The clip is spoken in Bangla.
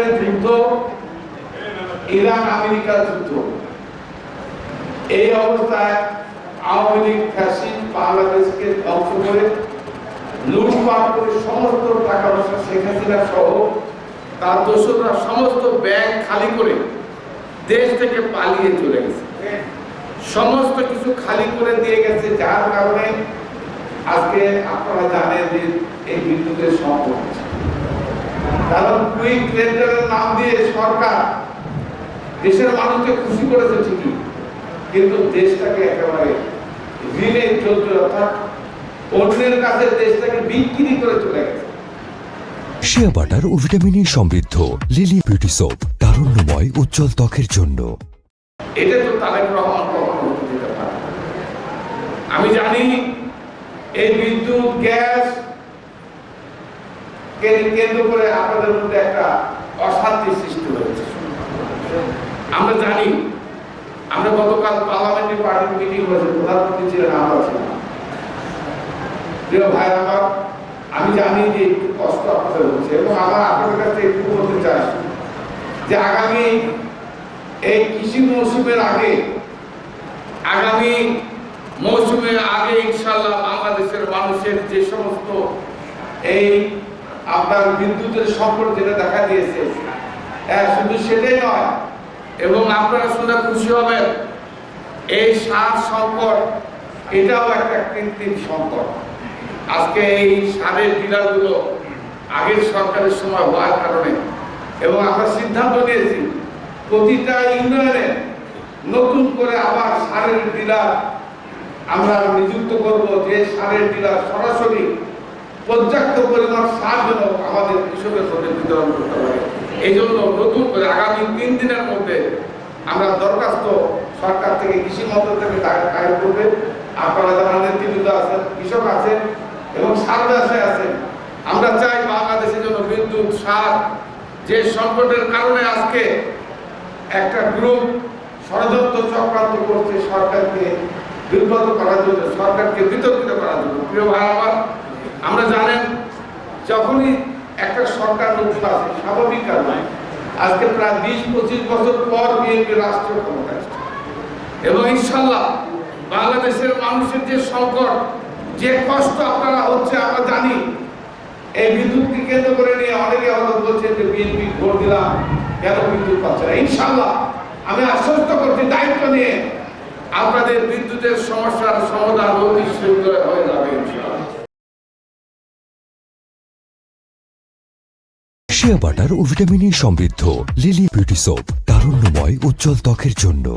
ইউক্রেনের যুদ্ধ, ইরান আমেরিকার যুদ্ধ, এই অবস্থায় আওয়ামী লীগ ফ্যাসিস্ট বাংলাদেশকে ধ্বংস করে লুটপাট করে সমস্ত টাকা পয়সা শেখ হাসিনা সহ তার দোসররা সমস্ত ব্যাংক খালি করে দেশ থেকে পালিয়ে চলে গেছে, সমস্ত কিছু খালি করে দিয়ে গেছে, যার কারণে আজকে আপনারা জানেন যে এই বিদ্যুতের সংকট। কারণ কুইক রেন্টারের নাম দিয়ে সরকার দেশের মানুষকে খুশি করেছে ঠিকই, কিন্তু দেশটাকে একেবারে ঋণে চলতে, অর্থাৎ অন্যের কাছে দেশটাকে বিক্রি করে চলে গেছে। শিয়া বাটার ও ভিটামিন ই সমৃদ্ধ লিলি বিউটি সোপ, তারুণ্যময় উজ্জ্বল ত্বকের জন্য। এটা তো তারেক রহমান কখনো হতে দিতে পারে। আমি জানি এই বিদ্যুৎ গ্যাস কেন্দ্র করে আপনাদের মধ্যে একটা অশান্তি সৃষ্টি হয়েছে। আমরা জানি, আমরা গতকাল পার্লামেন্টারি পার্টির মিটিং হয়েছে, প্রধানমন্ত্রী ছিলেন, আমরা ছিলাম। প্রিয় ভাই আমার, আমি জানি যে একটু কষ্ট আপনাদের হচ্ছে, এবং আমার আপনাদের কাছে একটু বলতে চাই যে আগামী এই কৃষি মৌসুমের আগে, আগামী মৌসুমের আগে ইনশাআল্লাহ বাংলাদেশের মানুষের যে সমস্ত এই আপনার বিদ্যুতের সংকট যেটা দেখা দিয়েছে, শুধু সেটাই নয়, এবং আপনারা শুনে খুশি হবেন, এই সার সংকট এটাও একটা কৃত্রিম সংকট। আজকে এই সারের ডিলারগুলো আগের সরকারের সময় হওয়ার কারণে, এবং আমরা সিদ্ধান্ত নিয়েছি প্রতিটা ইউনিয়নে নতুন করে আবার সারের ডিলার আমরা নিযুক্ত করব, যে সারের ডিলার সরাসরি পর্যাপ্ত পরিমাণ সার যেন আমাদের কৃষকের মধ্যে বিতরণ করতে পারে। এই জন্য নতুন করে আগামী 3 দিনের মধ্যে আমরা দরখাস্ত সরকার থেকে, কৃষি মন্ত্রক থেকে দায়ের করবে। আপনারা যারা নেতৃবৃন্দ আছেন, কৃষক আছেন এবং সার ব্যবসায় আছেন, আমরা চাই বাংলাদেশের জন্য বিদ্যুৎ, সার যে সংকটের কারণে আজকে একটা গ্রুপ ষড়যন্ত্র চক্রান্ত করছে সরকারকে বিব্রত করার জন্য, সরকারকে বিতর্কিত করার জন্য। প্রিয় ভাই আমার, আমরা জানেন যখনই একটা সরকার নতুন আছে, স্বাভাবিক কারণে আজকে প্রায় 20-25 বছর পর বিএনপি রাষ্ট্রীয় ক্ষমতায় আসছে, এবং ইনশাল্লাহ বাংলাদেশের মানুষের যে সংকট, যে কষ্ট আপনারা হচ্ছে, আমরা জানি এই বিদ্যুৎকে কেন্দ্র করে নিয়ে অনেকে হয়তো বলছে যে বিএনপি ভোট দিলাম কেন বিদ্যুৎ পাচ্ছে না। ইনশাল্লাহ আমি আশ্বস্ত করছি, দায়িত্ব নিয়ে আপনাদের বিদ্যুতের সমস্যার সমাধান অতি শীঘ্র হয়ে যাবে ইনশাআল্লাহ। শিয়া বাটার ও ভিটামিন ই সমৃদ্ধ লিলি বিউটি সোপ, তারুণ্যময় উজ্জ্বল ত্বকের জন্য।